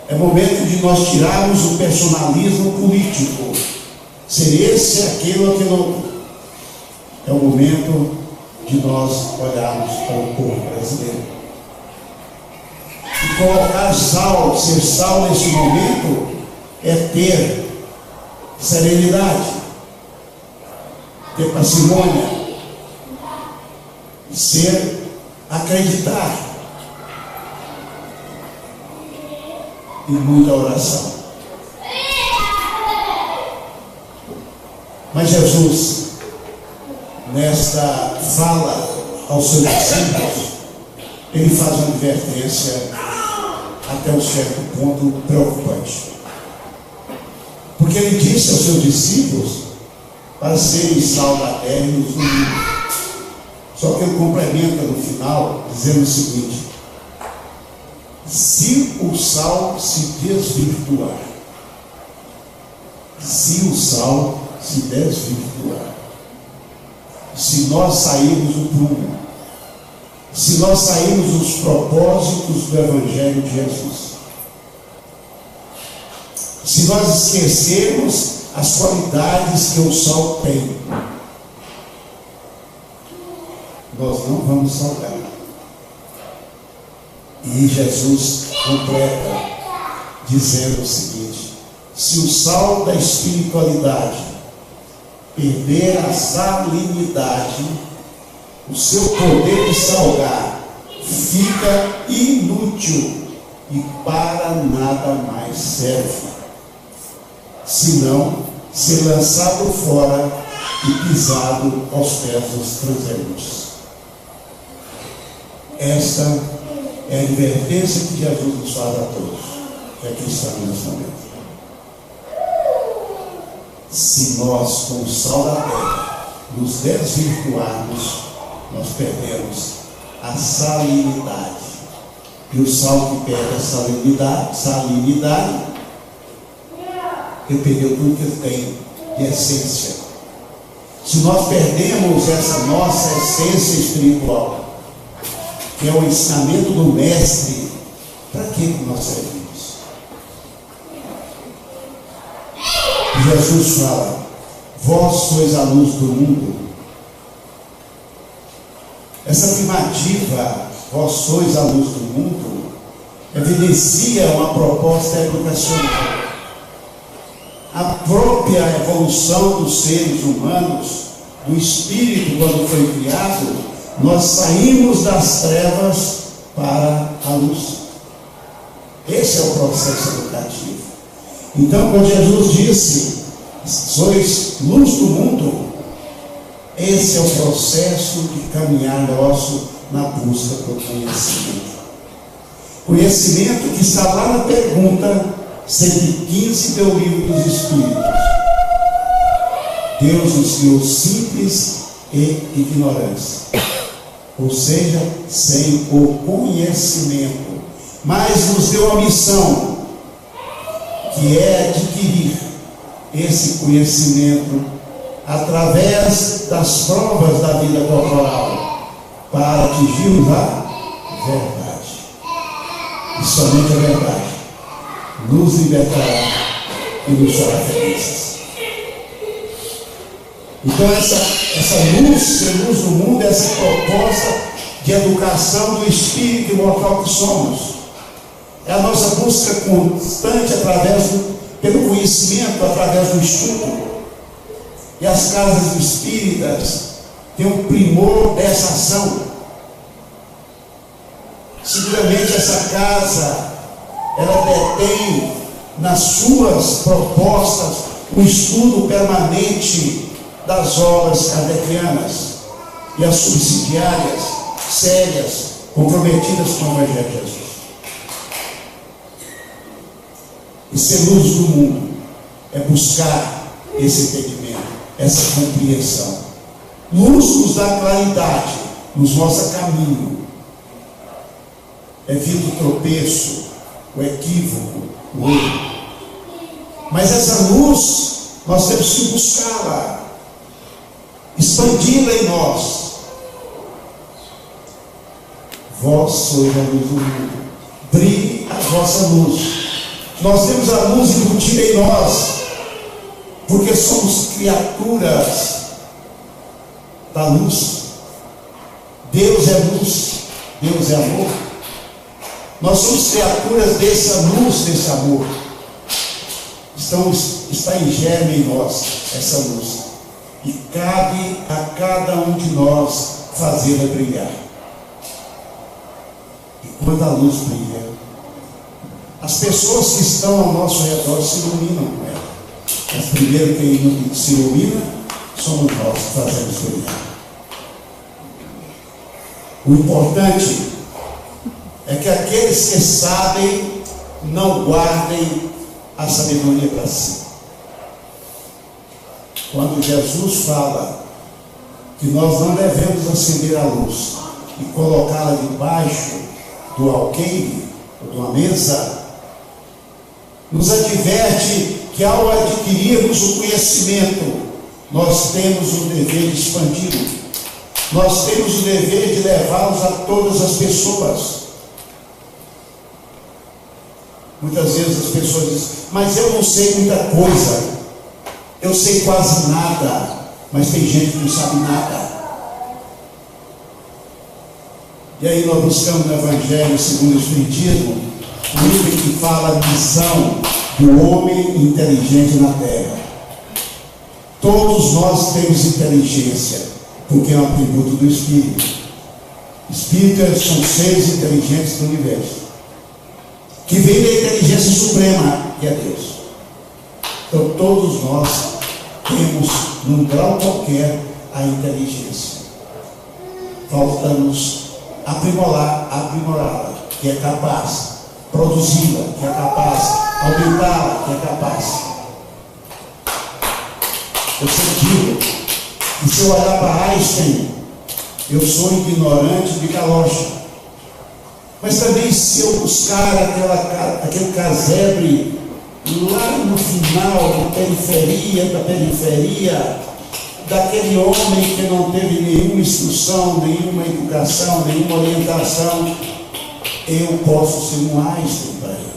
É momento de nós tirarmos o personalismo político, ser esse, aquele ou aquele outro. É o momento de nós olharmos para o povo brasileiro. E colocar sal, ser sal nesse momento, é ter serenidade, ter parcimônia, acreditar e muita oração. Mas Jesus, nesta fala aos seus discípulos, ele faz uma advertência até um certo ponto preocupante. Porque ele disse aos seus discípulos para serem sal da terra e luz do mundo. Só que ele complementa no final, dizendo o seguinte: se o sal se desvirtuar, se o sal se desvirtuar, se nós sairmos do prumo, se nós sairmos dos propósitos do Evangelho de Jesus. Se nós esquecermos as qualidades que o sal tem, nós não vamos salgar. E Jesus completa dizendo o seguinte: se o sal da espiritualidade perder a salinidade, o seu poder de salgar fica inútil e para nada mais serve, senão ser lançado fora e pisado aos pés dos transeuntes. Esta é a advertência que Jesus nos faz a todos que aqui estamos nesse momento. Se nós, com o sal da terra, nos desvirtuarmos, nós perdemos a salinidade. E o sal que perde a salinidade, ele perdeu tudo que ele tem de essência. Se nós perdemos essa nossa essência espiritual, que é o ensinamento do Mestre, para que nós servimos? Jesus fala: vós sois a luz do mundo. Essa afirmativa, vós sois a luz do mundo, evidencia uma proposta educacional. A própria evolução dos seres humanos, do espírito, quando foi criado, nós saímos das trevas para a luz. Esse é o processo educativo. Então, quando Jesus disse: sois luz do mundo, esse é o processo de caminhar nosso na busca por conhecimento. Conhecimento que está lá na pergunta 115 do Livro dos Espíritos. Deus nos criou simples e ignorantes, ou seja, sem o conhecimento, mas nos deu a missão, que é adquirir esse conhecimento através das provas da vida corporal, para atingirmos a verdade. E somente a verdade nos libertará e nos fará felizes. Então essa luz, ser luz do mundo, essa proposta de educação do espírito imortal que somos, é a nossa busca constante pelo conhecimento, através do estudo. E as casas espíritas têm o primor dessa ação. Seguramente essa casa, ela detém nas suas propostas o estudo permanente das obras kardecianas e as subsidiárias, sérias, comprometidas com o Evangelho de Jesus. E ser luz do mundo é buscar esse entendimento, essa compreensão. Luz nos dá claridade, nos mostra caminho, evita o tropeço, o equívoco, o erro. Mas essa luz, nós temos que buscá-la, expandi-la em nós. Vós sois a luz do mundo, brilhe a vossa luz. Nós temos a luz embutida em nós, porque somos criaturas da luz. Deus é luz, Deus é amor. Nós somos criaturas dessa luz, desse amor. Está em germe em nós essa luz, e cabe a cada um de nós fazê-la brilhar. E quando a luz brilha, as pessoas que estão ao nosso redor se iluminam com ela. Mas primeiro quem se ilumina somos nós que fazemos brilhar. O importante é que aqueles que sabem não guardem a sabedoria para si. Quando Jesus fala que nós não devemos acender a luz e colocá-la debaixo do alqueire ou de uma mesa, nos adverte que ao adquirirmos o conhecimento, nós temos o dever de expandi-lo. Nós temos o dever de levá-los a todas as pessoas. Muitas vezes as pessoas dizem, mas eu não sei muita coisa, eu sei quase nada, mas tem gente que não sabe nada. E aí nós buscamos no Evangelho segundo o Espiritismo, um livro que fala a missão do homem inteligente na Terra. Todos nós temos inteligência, porque é um atributo do Espírito. Espíritos são seres inteligentes do universo, que vem da inteligência suprema, que é Deus. Então todos nós temos, num grau qualquer, a inteligência. Falta-nos aprimorá-la, que é capaz, produzi-la, que é capaz, aumentá-la, que é capaz. Eu sempre digo que se eu olhar para Einstein, eu sou ignorante de galocha. Mas também se eu buscar aquele casebre lá no final, na periferia, daquele homem que não teve nenhuma instrução, nenhuma educação, nenhuma orientação, eu posso ser um Einstein para ele.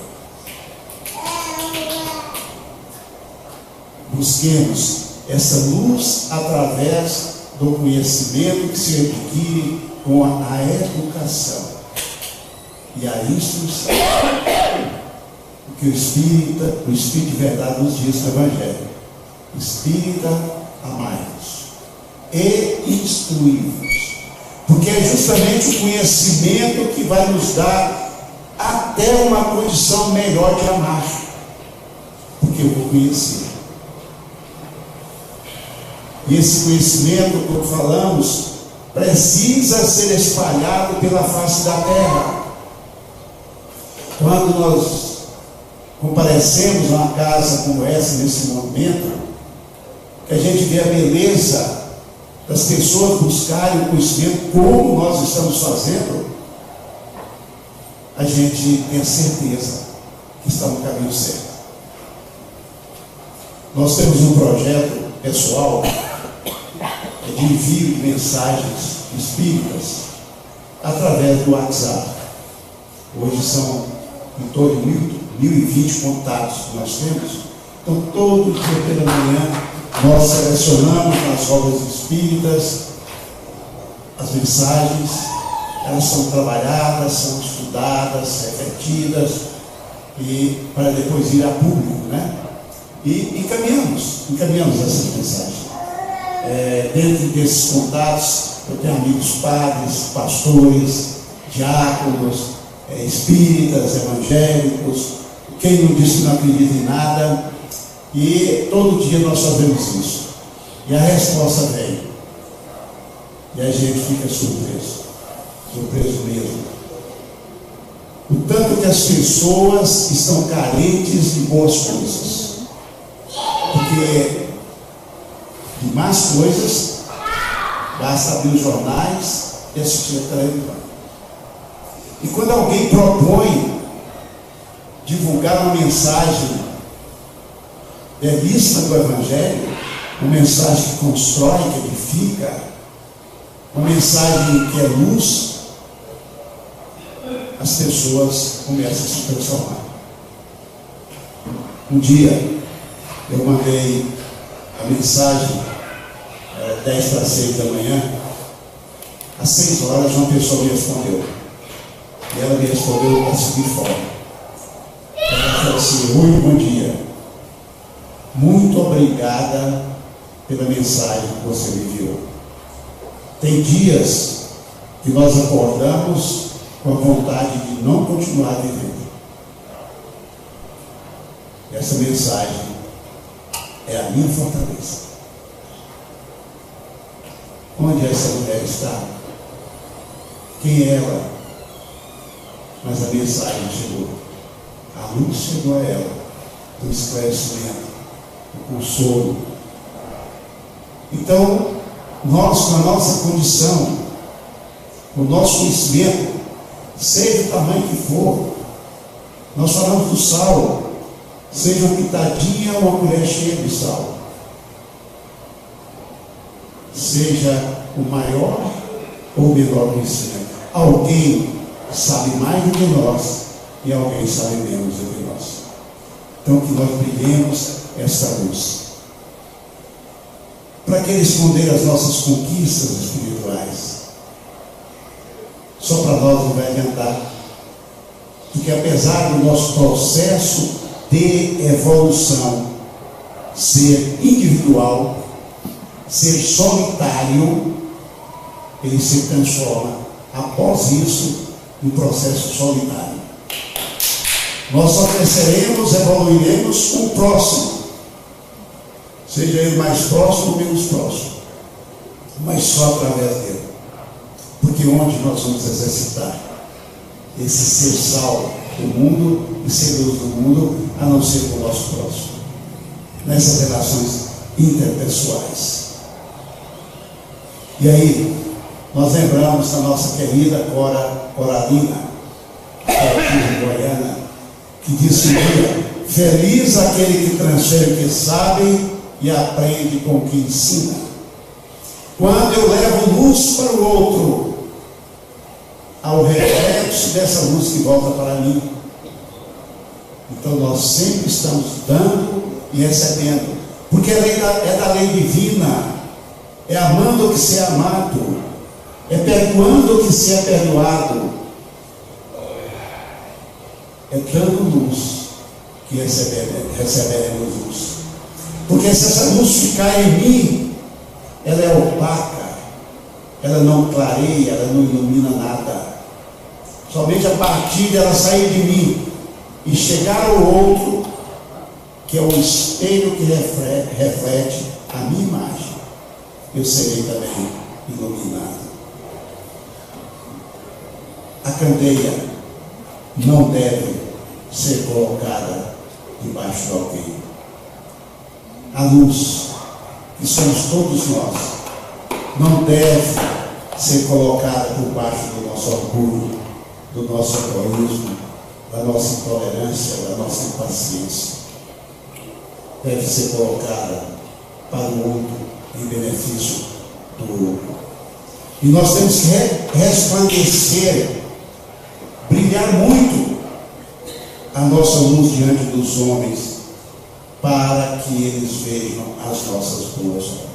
Busquemos essa luz através do conhecimento que se adquire com a educação e a instrução. O que o Espírito de verdade nos diz no Evangelho: Espírita, amai-vos e instruí-vos, porque é justamente o conhecimento que vai nos dar até uma condição melhor de amar, porque eu vou conhecer. E esse conhecimento, como falamos, precisa ser espalhado pela face da terra. Quando nós comparecemos a uma casa como essa, nesse momento, que a gente vê a beleza das pessoas buscarem o conhecimento como nós estamos fazendo, a gente tem a certeza que está no caminho certo. Nós temos um projeto pessoal de envio de mensagens espíritas através do WhatsApp. Hoje são em torno de 1.020 contatos que nós temos. Então, todo dia pela manhã, nós selecionamos nas rodas espíritas as mensagens, elas são trabalhadas, são estudadas, refletidas, e para depois ir a público, né? E encaminhamos essas mensagens. Dentro desses contatos, eu tenho amigos padres, pastores, diáconos, espíritas, evangélicos, quem não diz que não acredita em nada, e todo dia nós fazemos isso. E a resposta vem. E a gente fica surpreso mesmo. O tanto que as pessoas estão carentes de boas coisas. Porque de más coisas, basta abrir os jornais e assistir a televisão. E quando alguém propõe divulgar uma mensagem belíssima do Evangelho, uma mensagem que constrói, que edifica, uma mensagem que é luz, as pessoas começam a se transformar. Um dia eu mandei a mensagem, 10 para 6 da manhã, às 6 horas uma pessoa me respondeu. E ela me respondeu da seguinte forma: ela falou assim: oi, bom dia, muito obrigada pela mensagem que você me enviou. Tem dias que nós acordamos com a vontade de não continuar vivendo. Essa mensagem é a minha fortaleza. Onde essa mulher está? Quem é ela? Mas a mensagem chegou. A luz chegou a ela, do esclarecimento, do consolo. Então, nós, com a nossa condição, o nosso conhecimento, seja o tamanho que for, nós falamos do sal, seja uma pitadinha ou uma colher cheia de sal, seja o maior ou melhor dizendo, alguém sabe mais do que nós e alguém sabe menos do que nós. Então que nós brilhemos essa luz. Para que esconder as nossas conquistas espirituais? Só para nós não vai adiantar. Porque apesar do nosso processo de evolução ser individual, ser solitário, ele se transforma, após isso, em processo solitário. Nós só cresceremos, evoluiremos com o próximo, seja ele mais próximo ou menos próximo, mas só através dele. Porque onde nós vamos exercitar esse ser sal do mundo e ser luz do mundo, a não ser com o nosso próximo, nessas relações interpessoais. E aí, nós lembramos da nossa querida Coralina, aqui de Goiânia, que disse um dia: feliz aquele que transfere o que sabe e aprende com o que ensina. Quando eu levo luz para o outro, ao reflexo dessa luz que volta para mim. Então nós sempre estamos dando e recebendo, porque é da lei divina, é amando o que se é amado, é perdoando o que se é perdoado, é dando luz que receberemos luz. Porque se essa luz ficar em mim, ela é opaca, ela não clareia, ela não ilumina nada. Somente a partir dela sair de mim e chegar ao outro, que é o espelho que reflete a minha imagem, eu serei também iluminado. A candeia não deve ser colocada debaixo de alguém. A luz, que somos todos nós, não deve ser colocada por baixo do nosso orgulho, do nosso egoísmo, da nossa intolerância, da nossa impaciência. Deve ser colocada para o outro, em benefício do outro. E nós temos que resplandecer, brilhar muito a nossa luz diante dos homens, para que eles vejam as nossas boas obras.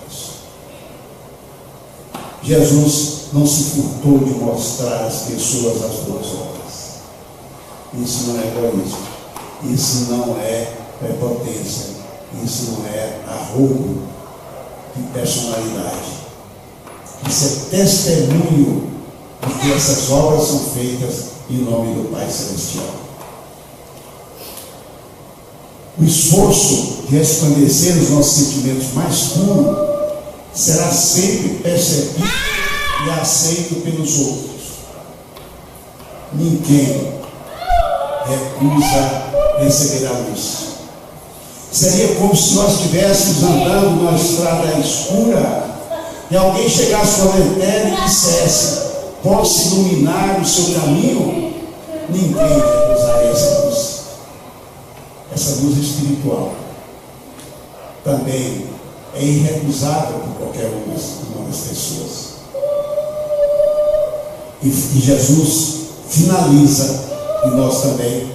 Jesus não se furtou de mostrar às pessoas as boas obras. Isso não é egoísmo, isso não é prepotência, isso não é arrogo de personalidade. Isso é testemunho de que essas obras são feitas em nome do Pai Celestial. O esforço de resplandecer os nossos sentimentos mais puros será sempre percebido e aceito pelos outros. Ninguém recusa receber a luz. Seria como se nós estivéssemos andando numa estrada escura e alguém chegasse com a lanterna e dissesse: posso iluminar o seu caminho? Ninguém recusaria essa luz. Essa luz espiritual também é irrecusável por qualquer uma das pessoas. E Jesus finaliza, e nós também,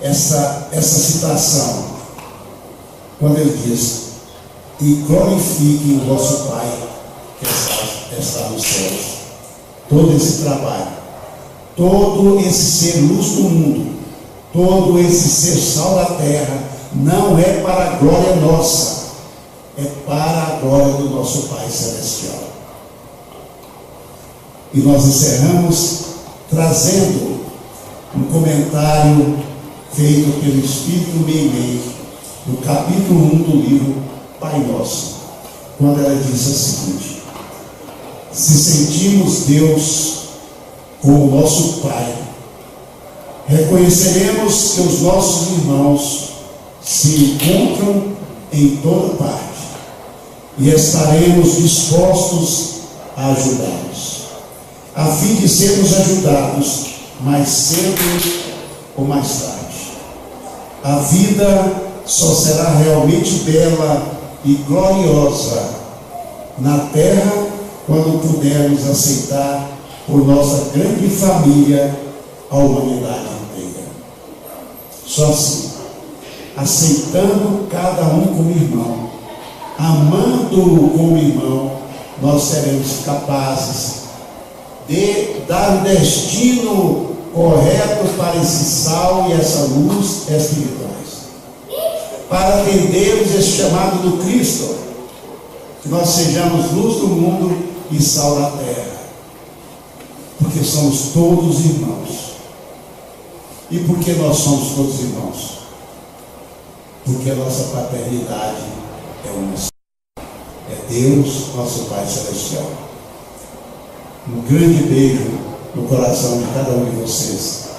essa citação, quando ele diz: e glorifiquem o vosso Pai que está nos céus. Todo esse trabalho, todo esse ser luz do mundo, todo esse ser sal da terra, não é para a glória nossa, é para a glória do nosso Pai Celestial. E nós encerramos trazendo um comentário feito pelo Espírito Meimei, no capítulo 1 do livro Pai Nosso, quando ela diz o seguinte: se sentimos Deus como nosso Pai, reconheceremos que os nossos irmãos se encontram em toda parte e estaremos dispostos a ajudá-los, a fim de sermos ajudados mais cedo ou mais tarde. A vida só será realmente bela e gloriosa na terra quando pudermos aceitar por nossa grande família a humanidade inteira. Só assim, aceitando cada um como irmão, amando-o como irmão, nós seremos capazes de dar o destino correto para esse sal e essa luz espirituais, para atendermos esse chamado do Cristo, que nós sejamos luz do mundo e sal da terra, porque somos todos irmãos. E por que nós somos todos irmãos? Porque a nossa paternidade é uma só. É Deus, nosso Pai Celestial. Um grande beijo no coração de cada um de vocês.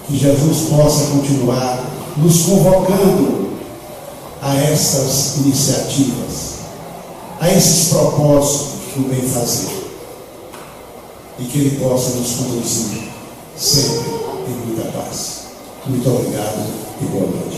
Que Jesus possa continuar nos convocando a essas iniciativas, a esses propósitos do bem fazer. E que Ele possa nos conduzir sempre em muita paz. Muito obrigado e boa noite.